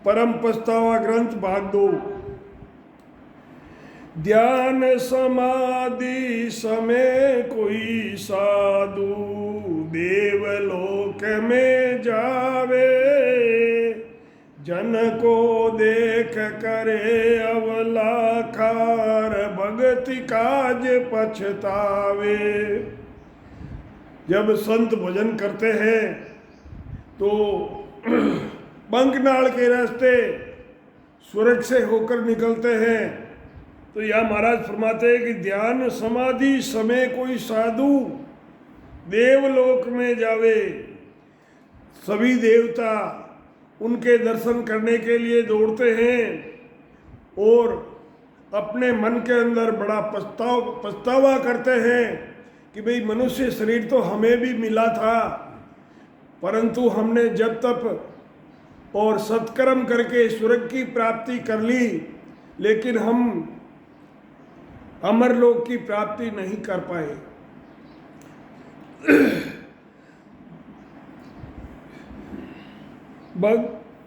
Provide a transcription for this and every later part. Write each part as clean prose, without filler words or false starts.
परम पछतावा ग्रंथ भाग 2। ध्यान समाधि समय कोई साधु देवलोक में जावे, जन को देख करे अवलाखार भगति काज पछतावे। जब संत भजन करते हैं तो बंकनाल के रास्ते स्वर्ग से होकर निकलते हैं, तो यह महाराज फरमाते हैं कि ध्यान समाधि समय कोई साधु देवलोक में जावे। सभी देवता उनके दर्शन करने के लिए दौड़ते हैं और अपने मन के अंदर बड़ा पछतावा करते हैं कि भाई मनुष्य शरीर तो हमें भी मिला था, परंतु हमने जब तप और सत्कर्म करके स्वर्ग की प्राप्ति कर ली, लेकिन हम अमरलोक की प्राप्ति नहीं कर पाए।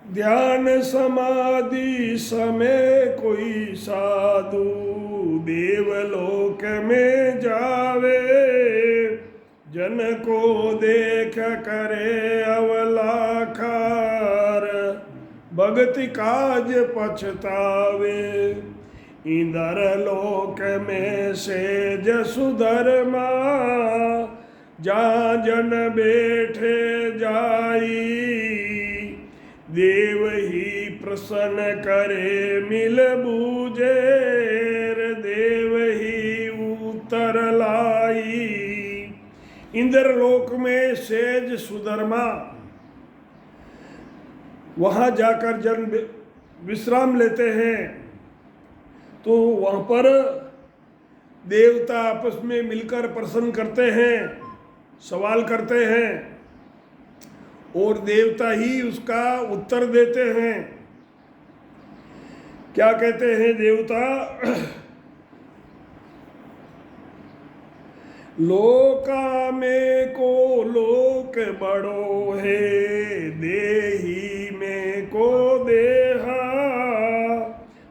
ध्यान समाधि समय कोई साधु देवलोक में जावे, जन को देख करे अवलाखार भगति काज पछतावे। इंदर लोक में सेज सुधर्मा, जा जन बैठे जाई, देव ही प्रसन्न करे मिल बूझेर, देव ही उतर लाई। इंद्र लोक में सेज सुधर्मा, वहाँ जाकर जन विश्राम लेते हैं, तो वहाँ पर देवता आपस में मिलकर प्रश्न करते हैं, सवाल करते हैं और देवता ही उसका उत्तर देते हैं। क्या कहते हैं देवता? लोका में को लोक बड़ो है, देही में को देहा,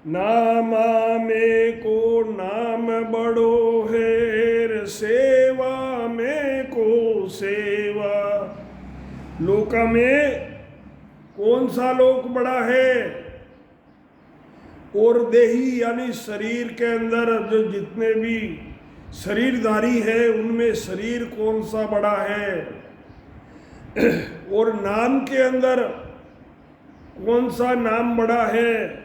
नामा में को नाम बड़ो है, सेवा में को सेवा। लोका में कौन सा लोक बड़ा है? और देही यानी शरीर के अंदर जो जितने भी शरीरधारी है उनमें शरीर कौन सा बड़ा है? और नाम के अंदर कौन सा नाम बड़ा है?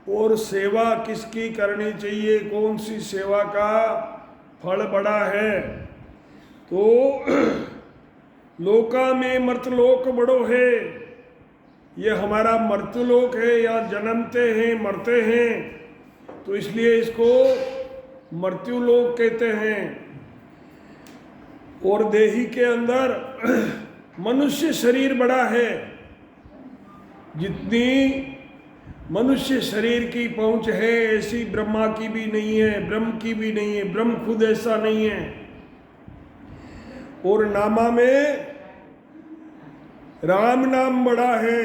और सेवा किसकी करनी चाहिए, कौन सी सेवा का फल बड़ा है? तो लोका में मर्तलोक बड़ो है, ये हमारा मर्तलोक है, या जन्मते हैं मरते हैं, तो इसलिए इसको मृत्युलोक कहते हैं। और देही के अंदर मनुष्य शरीर बड़ा है, जितनी मनुष्य शरीर की पहुंच है ऐसी ब्रह्मा की भी नहीं है, ब्रह्म की भी नहीं है, ब्रह्म खुद ऐसा नहीं है। और नामा में राम नाम बड़ा है,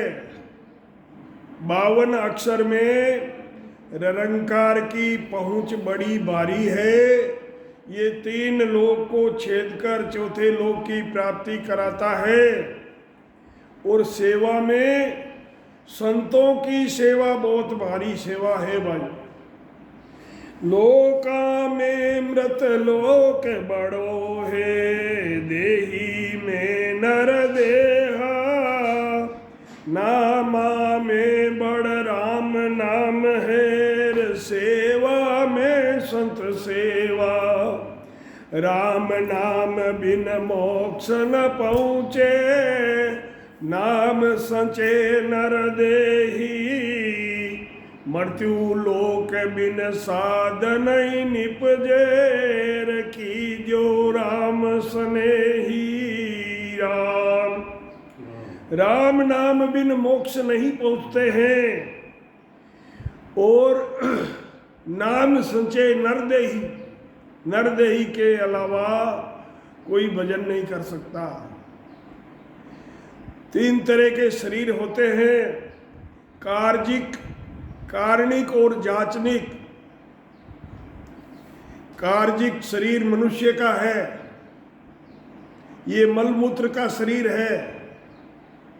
52 अक्षर में निरंकार की पहुंच बड़ी भारी है। ये 3 लोक को छेद कर चौथे लोक की प्राप्ति कराता है। और सेवा में संतों की सेवा बहुत भारी सेवा है भाई। लोका में मृत लोक बड़ो है, देही में नर देहा, नामा में बड़ राम नाम है, सेवा में संत सेवा। राम नाम बिन मोक्ष न पहुँचे, नाम संचे नर देही, मृत्यु लोक बिन साधन निपजे, की जो राम स्नेही। राम नाम बिन मोक्ष नहीं पहुँचते हैं। और नाम संचय नरदेही, नरदेही के अलावा कोई भजन नहीं कर सकता। 3 तरह के शरीर होते हैं। कार्जिक, कारणिक और जाचनिक। कार्जिक शरीर मनुष्य का है, ये मलमूत्र का शरीर है।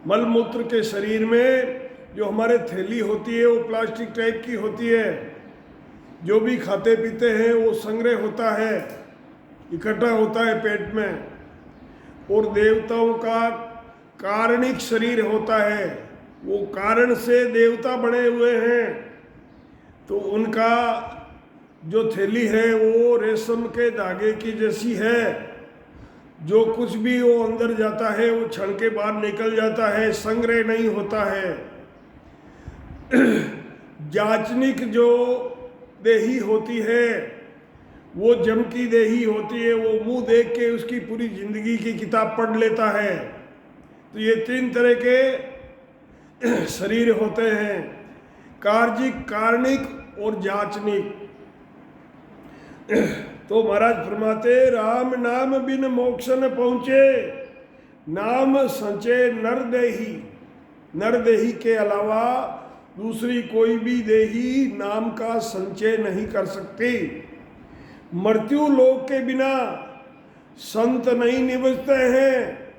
मलमूत्र के शरीर में जो हमारे थैली होती है वो प्लास्टिक टाइप की होती है। जो भी खाते पीते हैं वो संग्रह होता है, इकट्ठा होता है पेट में। और देवताओं का कारणिक शरीर होता है, वो कारण से देवता बने हुए हैं। तो उनका जो थैली है वो रेशम के धागे की जैसी है। जो कुछ भी वो अंदर जाता है वो क्षण के बाद निकल जाता है, संग्रह नहीं होता है। जाचनिक जो देही होती है वो जम की देही होती है, वो मुंह देख के उसकी पूरी जिंदगी की किताब पढ़ लेता है। तो ये 3 तरह के शरीर होते हैं, कार्जिक, कारणिक और जाचनिक। तो महाराज फरमाते, राम नाम बिन मोक्ष न पहुँचे, नाम संचे नर देही। नर देही के अलावा दूसरी कोई भी देही नाम का संचय नहीं कर सकती। मृत्यु लोक के बिना संत नहीं निपजते हैं।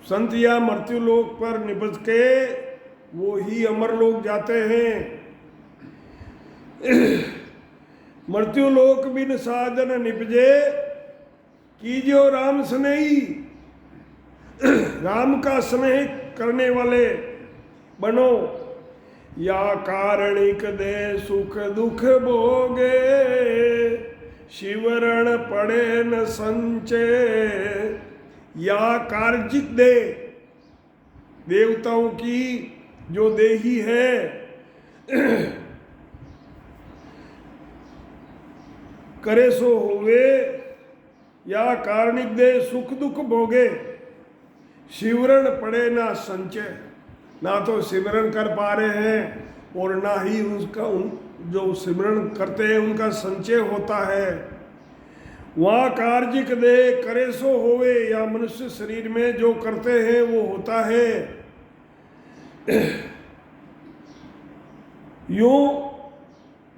संत या मृत्यु लोक पर निपज के वो ही अमर लोक जाते हैं। मृत्यु लोक बिन साधन निपजे, कीजियो राम स्नेही। राम का स्नेह करने वाले बनो। या कारणिक दे सुख दुख भोगे, शिवरण पड़े न संचे। या कार्जिक दे, देवताओं की जो देही है, करे सो होवे। या कारणिक दे सुख दुख भोगे, शिवरण पड़े ना संचय। ना तो सिमरण कर पा रहे हैं और ना ही उसका जो सिमरण करते हैं उनका संचय होता है। वहाँ कार्जिक दे करे सो होवे, या मनुष्य शरीर में जो करते हैं वो होता है। यूं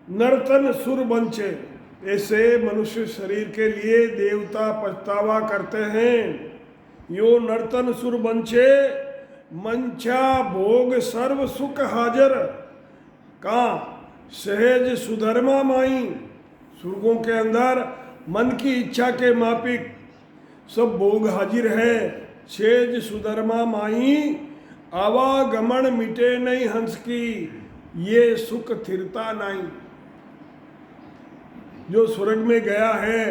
नर्तन सुर बंचे, ऐसे मनुष्य शरीर के लिए देवता पछतावा करते हैं। यो नर्तन सुर बंचे, मंचा भोग सर्व सुख हाजर। का सहज सुधर्मा माई, सुर्गों के अंदर मन की इच्छा के मापिक सब भोग हाजिर है। सहज सुधर्मा माई, आवागमन मिटे नहीं हंस की, ये सुख थिरता नहीं। जो स्वर्ग में गया है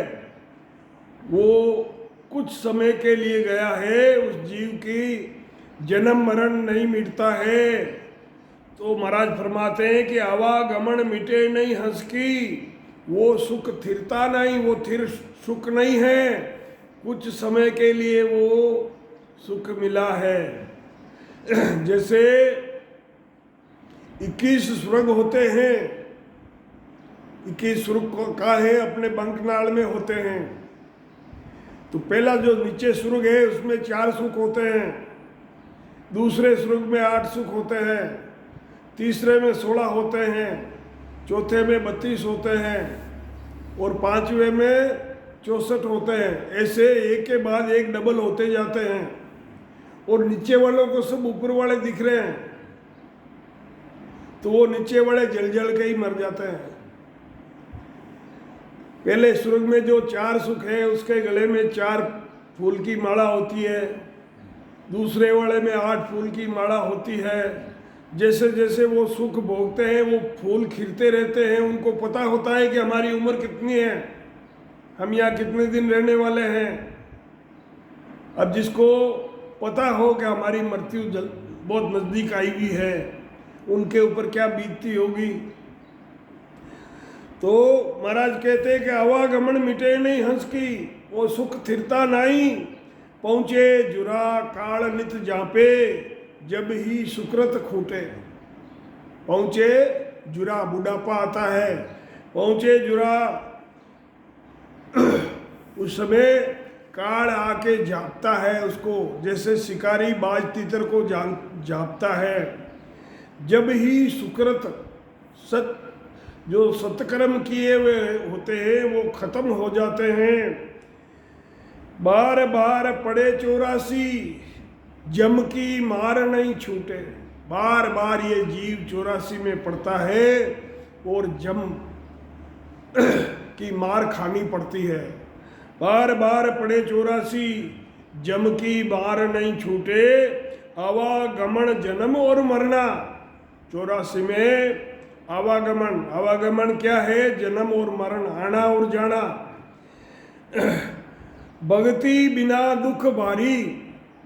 वो कुछ समय के लिए गया है, उस जीव की जन्म मरण नहीं मिटता है। तो महाराज फरमाते हैं कि आवागमन मिटे नहीं हंस की, वो सुख थिरता नहीं, वो थिर सुख नहीं है। कुछ समय के लिए वो सुख मिला है। जैसे 21 स्वर्ग होते हैं, 21 स्वर्ग का है अपने बंकनाल में होते हैं। तो पहला जो नीचे स्वर्ग है उसमें 4 सुख होते हैं, दूसरे स्वर्ग में 8 सुख होते हैं, तीसरे में 16 होते हैं, चौथे में 32 होते हैं और 5वें में 64 होते हैं। ऐसे एक के बाद एक डबल होते जाते हैं। और नीचे वालों को सब ऊपर वाले दिख रहे हैं, तो वो नीचे वाले जल जल के ही मर जाते हैं। पहले स्वर्ग में जो 4 सुख है उसके गले में 4 फूल की माला होती है, दूसरे वाले में 8 फूल की माला होती है। जैसे जैसे वो सुख भोगते हैं वो फूल खिलते रहते हैं, उनको पता होता है कि हमारी उम्र कितनी है, हम यहाँ कितने दिन रहने वाले हैं। अब जिसको पता हो कि हमारी मृत्यु बहुत नज़दीक आई हुई है, उनके ऊपर क्या बीतती होगी। तो महाराज कहते हैं कि आवागमन मिटे नहीं हंस की, वो सुख थिरता नहीं। पहुँचे जुरा काल नित जापे, जब ही सुकृत खूटे। पहुँचे जुरा, बुढ़ापा आता है, पहुँचे जुरा, उस समय काल आके जापता है उसको, जैसे शिकारी बाज तीतर को जापता है। जब ही सुकृत सत जो सत्कर्म किए हुए होते हैं वो खत्म हो जाते हैं। बार बार पड़े 84 जम की मार नहीं छूटे। बार बार ये जीव 84 में पड़ता है और जम की मार खानी पड़ती है। बार बार पड़े 84 जम की मार नहीं छूटे। आवागमन जन्म और मरना। 84 में आवागमन, आवागमन क्या है? जन्म और मरण, आना और जाना। भक्ति बिना दुख भारी,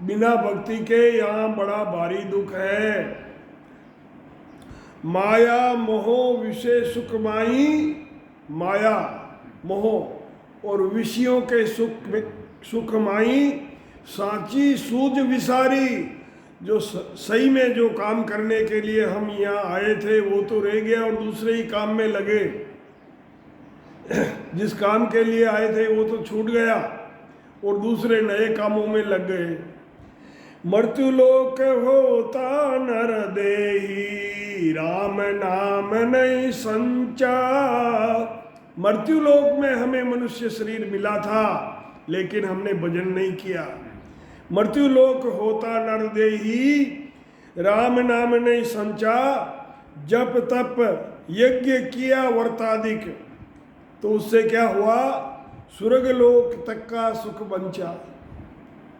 बिना भक्ति के यहाँ बड़ा भारी दुख है। माया मोह विषय सुख माई, माया मोह और विषयों के सुख माई साची सूझ विसारी। जो सही में जो काम करने के लिए हम यहाँ आए थे वो तो रह गया और दूसरे ही काम में लगे। जिस काम के लिए आए थे वो तो छूट गया और दूसरे नए कामों में लग गए। मृत्यु लोक होता नर देही, राम नाम नहीं संचा। मृत्यु लोक में हमें मनुष्य शरीर मिला था लेकिन हमने भजन नहीं किया। मृत्यु लोक होता नर देही, राम नाम नहीं संचा। जप तप यज्ञ किया वर्ताधिक, तो उससे क्या हुआ? स्वर्ग लोक तक का सुख बंचा।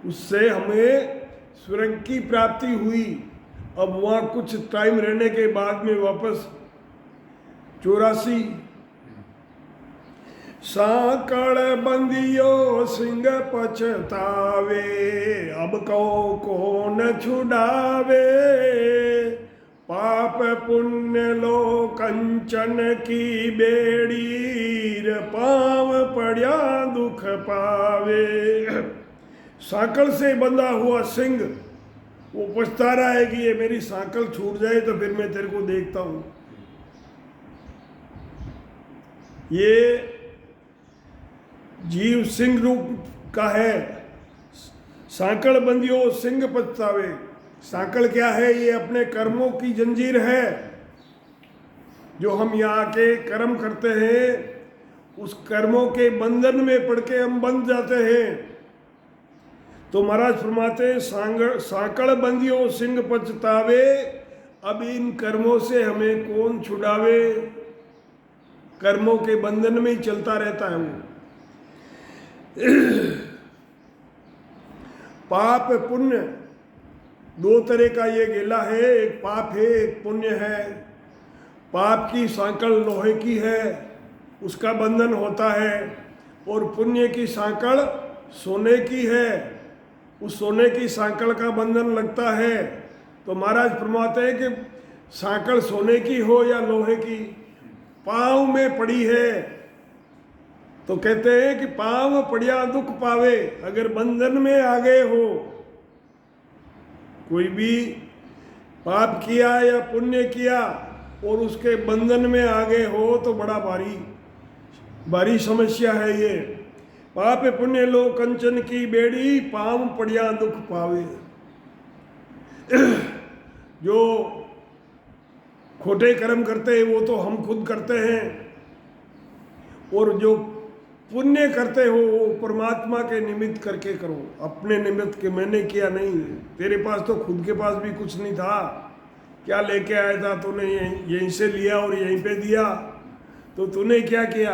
उससे हमें स्वर्ग की प्राप्ति हुई। अब वहाँ कुछ टाइम रहने के बाद में वापस 84 साकड़ बंदियो सिंह पछतावे, अब कौन छुड़ावे। पाप पुण्य लो कंचन की बेड़ीर, पाँव पड़िया दुख पावे। सांकल से बंधा हुआ सिंह वो पछता रहा है कि ये मेरी सांकल छूट जाए तो फिर मैं तेरे को देखता हूँ। ये जीव सिंह रूप का है। सांकल बंदियो सिंह पछतावे। सांकल क्या है? ये अपने कर्मों की जंजीर है। जो हम यहाँ के कर्म करते हैं उस कर्मों के बंधन में पड़ के हम बंध जाते हैं। तो महाराज फरमाते सांकल बंदियो सिंह पछतावे, अब इन कर्मों से हमें कौन छुड़ावे। कर्मों के बंधन में ही चलता रहता है वो। पाप पुण्य दो तरह का ये गेला है, एक पाप है एक पुण्य है। पाप की सांकल लोहे की है, उसका बंधन होता है, और पुण्य की सांकल सोने की है, उस सोने की सांकल का बंधन लगता है। तो महाराज फरमाते हैं कि सांकल सोने की हो या लोहे की, पाँव में पड़ी है तो कहते हैं कि पाँव पड़िया दुख पावे। अगर बंधन में आ गए हो, कोई भी पाप किया या पुण्य किया और उसके बंधन में आ गए हो तो बड़ा भारी समस्या है ये। पाप पुण्य लो कंचन की बेड़ी, पाँव पड़िया दुख पावे। जो खोटे कर्म करते हैं वो तो हम खुद करते हैं, और जो पुण्य करते हो वो परमात्मा के निमित्त करके करो, अपने निमित्त के मैंने किया नहीं। तेरे पास तो खुद के पास भी कुछ नहीं था, क्या लेके आया था तूने? यहीं से लिया और यहीं पे दिया। तो तूने क्या किया?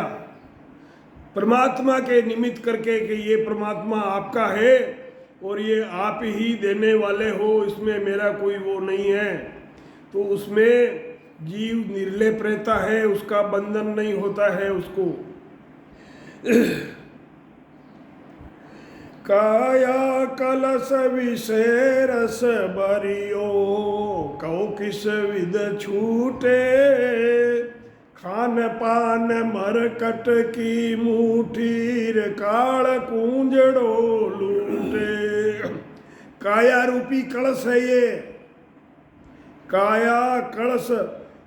परमात्मा के निमित्त करके कि ये परमात्मा आपका है और ये आप ही देने वाले हो, इसमें मेरा कोई वो नहीं है। तो उसमें जीव निर्लेप रहता है, उसका बंधन नहीं होता है उसको। काया कलश विषय रस बरियो, कौ किस विध छूटे। खान पान मरकट की मुठीर, काल कूंजड़ो लूटे। काया रूपी कलश है ये, काया कलश,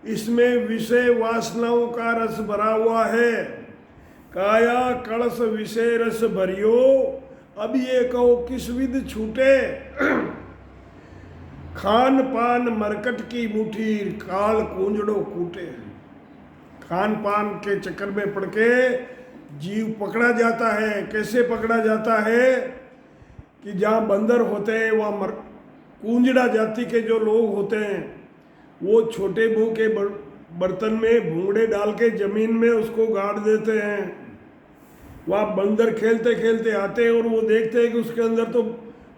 इसमें विषय वासनाओं का रस भरा हुआ है। काया कलश विषय रस भरियो, अब ये कहो किस विध छूटे, खान पान मरकट की मुट्ठी काल कूंजड़ो कूटे। खान पान के चक्कर में पड़ के जीव पकड़ा जाता है। कैसे पकड़ा जाता है कि जहाँ बंदर होते हैं वहाँ कूंजड़ा जाति के जो लोग होते हैं वो छोटे मुंह के बर्तन में भूंगड़े डाल के जमीन में उसको गाड़ देते हैं। वहाँ बंदर खेलते खेलते आते हैं और वो देखते हैं कि उसके अंदर तो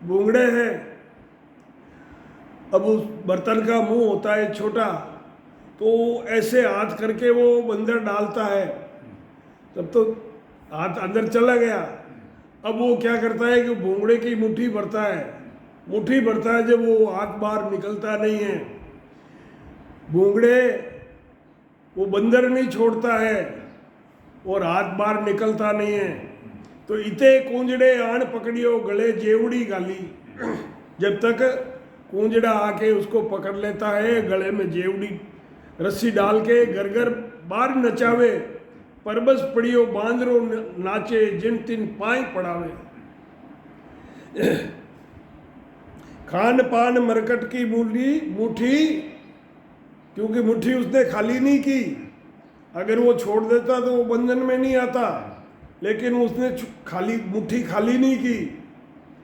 भूंगड़े हैं। अब उस बर्तन का मुंह होता है छोटा, तो ऐसे हाथ करके वो बंदर डालता है, तब तो हाथ अंदर चला गया। अब वो क्या करता है कि भूंगड़े की मुट्ठी भरता है, मुट्ठी भरता है, जब वो हाथ बाहर निकलता नहीं है, भूंगड़े वो बंदर नहीं छोड़ता है और हाथ बाहर निकलता नहीं है। तो इते कूंजड़े आन पकड़ियो गले जेवड़ी गाली, जब तक कूंजड़ा आके उसको पकड़ लेता है, गले में जेवड़ी रस्सी डाल के घर घर बाहर नचावे, परबस पड़ियो बांदरो नाचे जिन तिन पाई पड़ावे। खान पान मरकट की मुट्ठी, क्योंकि मुट्ठी उसने खाली नहीं की, अगर वो छोड़ देता तो वो बंधन में नहीं आता, लेकिन उसने मुट्ठी खाली नहीं की,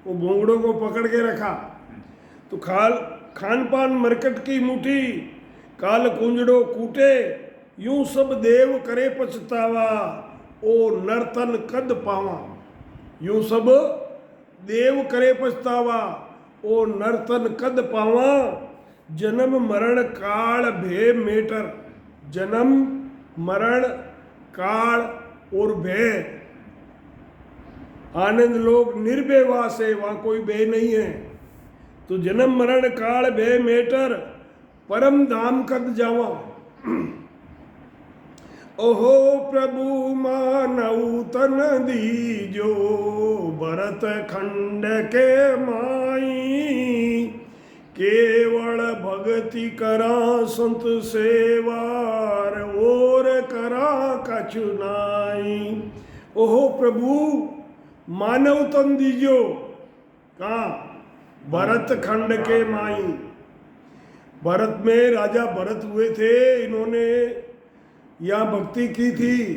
वो भोंगड़ों को पकड़ के रखा। तो खान पान मरकट की मुट्ठी काल कुंजड़ो कूटे, यूं सब देव करे पछतावा ओ नर्तन कद पावा। यूं सब देव करे पछतावा ओ नर्तन कद पावा, जन्म मरण काल भय मेटर। जन्म मरण काल और भय, आनंद लोग निर्भय वास है, वहाँ कोई भय नहीं है। तो जन्म मरण काल भय मेटर, परम धाम कद जावा। ओहो प्रभु मानव तन दीजो, भरत खंड के माई। केवल भगति करा संत सेवार, और करा कछु नाई। ओहो प्रभु मानव तन दीजो, कहाँ? भरत खंड के माई। भरत में राजा भरत हुए थे, इन्होंने यहाँ भक्ति की थी,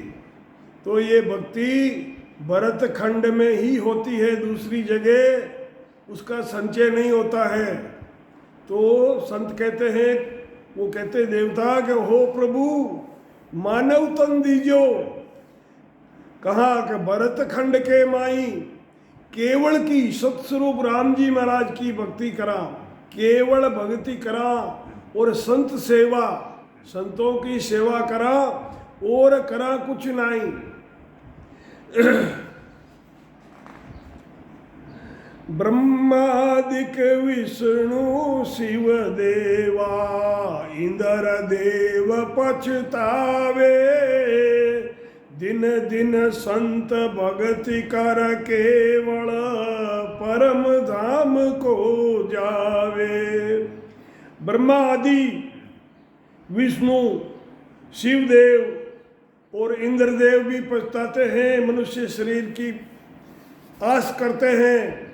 तो ये भक्ति भरत खंड में ही होती है, दूसरी जगह उसका संचय नहीं होता है। तो संत कहते हैं, वो कहते देवता कि हो प्रभु मानव तन दीजो, कहा कि भरत खंड के माई। केवल की सतस्वरूप राम जी महाराज की भक्ति करा, केवल भक्ति करा और संत सेवा, संतों की सेवा करा और करा कुछ नहीं। ब्रह्मादिक विष्णु शिव देवा, इंद्र देव पछतावे। दिन दिन संत भगति कर केवल, परम धाम को जावे। ब्रह्मा आदि विष्णु शिवदेव और इंद्रदेव भी पछताते हैं, मनुष्य शरीर की आस करते हैं।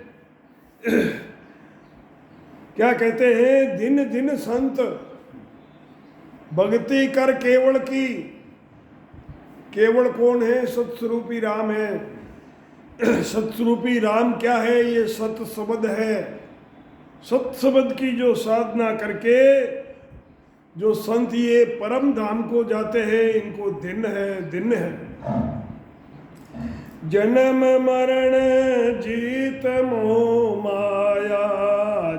क्या कहते हैं? दिन दिन संत भक्ति कर केवल की। केवल कौन है? सतस्वरूपी राम है। सतस्वरूपी राम क्या है? ये सत शब्द है। सत शब्द की जो साधना करके जो संत ये परम धाम को जाते हैं, इनको दिन है, दिन है। जन्म मरण जीत मोह माया,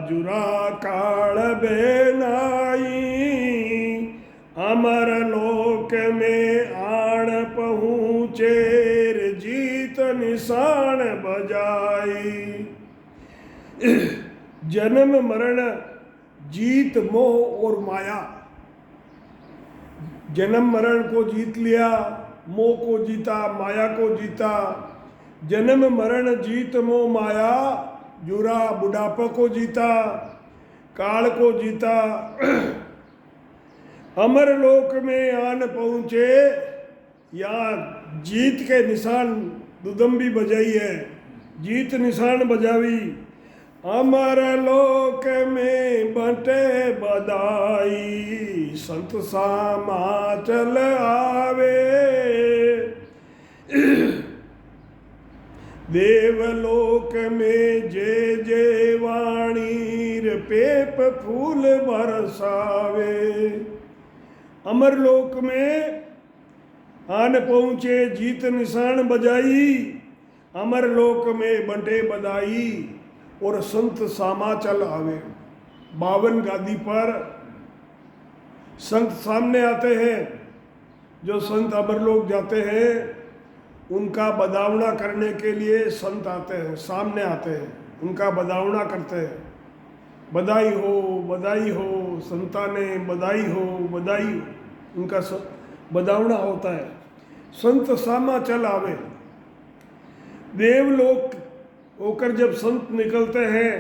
जुरा काल बेनाई। अमर लोक में आण पहुँचेर, जीत निशान बजाई। जन्म मरण जीत मोह और माया। जन्म मरण को जीत लिया, मोह को जीता, माया को जीता। जन्म मरण जीत मोह माया, जुरा बुढ़ापा को जीता, काल को जीता। अमर लोक में आन पहुँचे, यहाँ जीत के निशान दुदम्बी बजाई है। जीत निशान बजावी। अमर लोक में बटे बधाई, संत सामा चल आवे। देवलोक में जय जय वाणी, पेप फूल बरसावे। अमरलोक में आन पहुँचे जीत निशान बजाई, अमरलोक में बंटे बधाई और संत सामा चल आवे। 52 गादी पर संत सामने आते हैं। जो संत अमरलोक जाते हैं उनका बदावना करने के लिए संत आते हैं, सामने आते हैं, उनका बदावना करते हैं। बधाई हो संताने, बधाई हो, उनका बदावना होता है। संत सामा चल आवे। देवलोक होकर जब संत निकलते हैं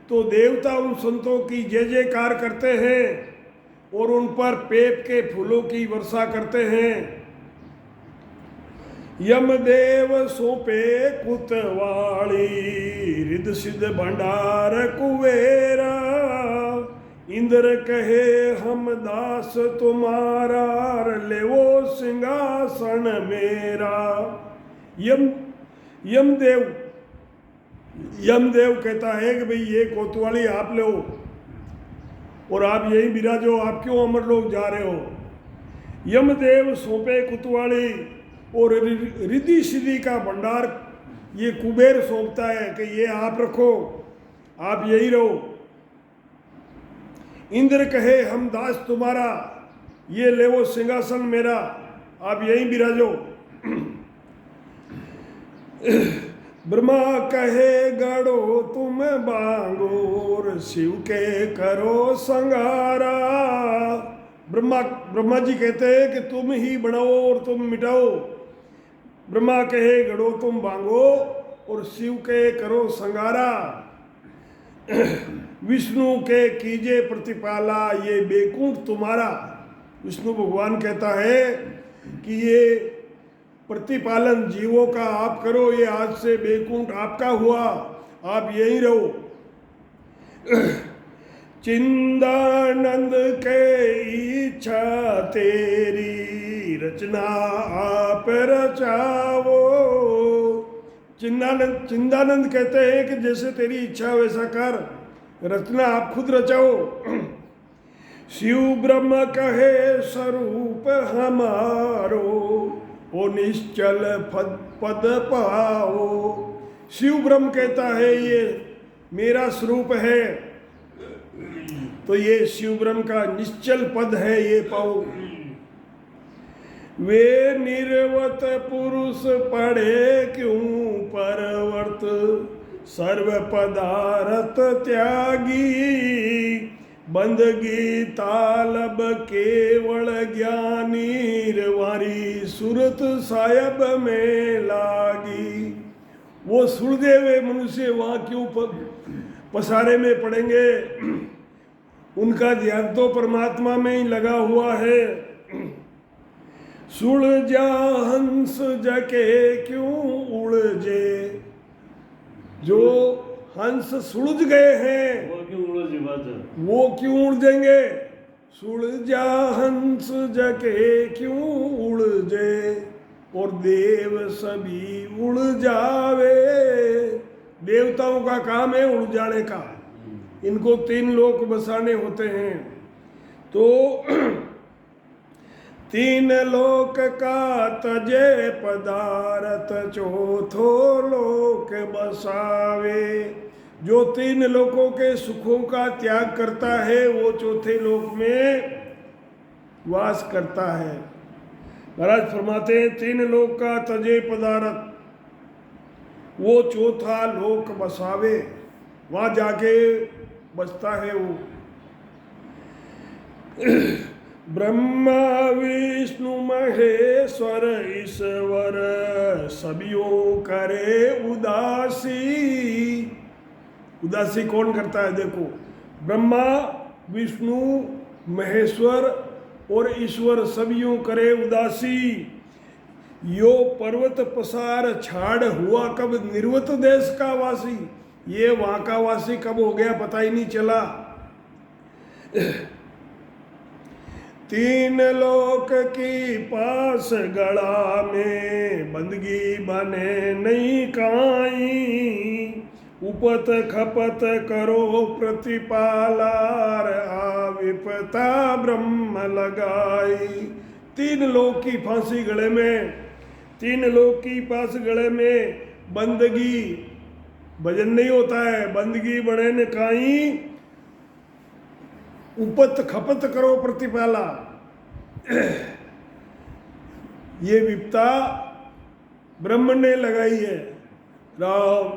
तो देवता उन संतों की जय जयकार करते हैं और उन पर पेप के फूलों की वर्षा करते हैं। यमदेव सौंपे कुतवाली, रिद्ध सिद्ध भंडार कुबेरा। इंद्र कहे हम दास तुम्हारा, लेवो सिंहासन मेरा। यमदेव कहता है कि भाई ये कोतवाली आप लो और आप यही विराजो, आप क्यों अमरलोक जा रहे हो। यमदेव सौंपे कुतवाली और रिद्धि सिद्धि का भंडार ये कुबेर सौंपता है कि ये आप रखो, आप यही रहो। इंद्र कहे हम दास तुम्हारा, ये ले वो सिंहासन मेरा, आप यहीं विराजो। ब्रह्मा कहे गढ़ो तुम बांगोर, शिव के करो संगारा। ब्रह्मा जी कहते हैं कि तुम ही बनाओ और तुम मिटाओ। ब्रह्मा कहे गढ़ो तुम बांगो और शिव के करो संगारा। विष्णु के कीजे प्रतिपाला, ये बेकुंठ तुम्हारा। विष्णु भगवान कहता है कि ये प्रतिपालन जीवों का आप करो, ये आज से बेकुंठ आपका हुआ, आप यहीं रहो। चिंदानंद के इच्छा तेरी, रचना आप रचाओ। चिंदानंद कहते हैं कि जैसे तेरी इच्छा वैसा कर, रचना आप खुद रचाओ। शिव ब्रह्म कहे स्वरूप हमारो, ओ निश्चल पद पाओ। शिव ब्रह्म कहता है ये मेरा स्वरूप है, तो ये शिव ब्रह्म का निश्चल पद है, ये पाओ। वे निर्वत पुरुष पढ़े क्यों परवर्त, सर्व पदार्थ त्यागी। बंदगी तालब केवल ज्ञानी, वारी सूरत सायब में लागी। वो सुलझे हुए मनुष्य वहाँ क्यों पसारे में पड़ेंगे, उनका ध्यान तो परमात्मा में ही लगा हुआ है। सुलझा हंस जके क्यों उलझे, जो हंस सुलझ गए हैं वो क्यों उलझेंगे। सुलझा हंस जके क्यों उलझे, और देव सभी उलझावे। देवताओं का काम है उलझाने का, इनको 3 लोक बसाने होते हैं। तो 3 लोक का तजे पदार्थ, चौथो लोक बसावे। जो 3 लोकों के सुखों का त्याग करता है वो चौथे लोक में वास करता है। महाराज फरमाते हैं 3 लोक का तजे पदार्थ, वो चौथा लोक बसावे, वहाँ जाके बसता है वो। ब्रह्मा विष्णु महेश्वर ईश्वर, सबियों करे उदासी। उदासी कौन करता है देखो, ब्रह्मा विष्णु महेश्वर और ईश्वर सबियों करे उदासी। यो पर्वत पसार छाड़ हुआ कब निर्वत देश का वासी, ये वहाँ का वासी कब हो गया पता ही नहीं चला। तीन लोक की पास गड़ा में बंदगी बने नहीं काई, उपत खपत करो प्रतिपालार आविपता ब्रह्म लगाई। तीन लोक की फांसी गले में, तीन लोक की पास गले में बंदगी, भजन नहीं होता है, बंदगी बने न काई, उपत खपत करो प्रतिपाला। ये विपता ब्रह्म ने लगाई है। राम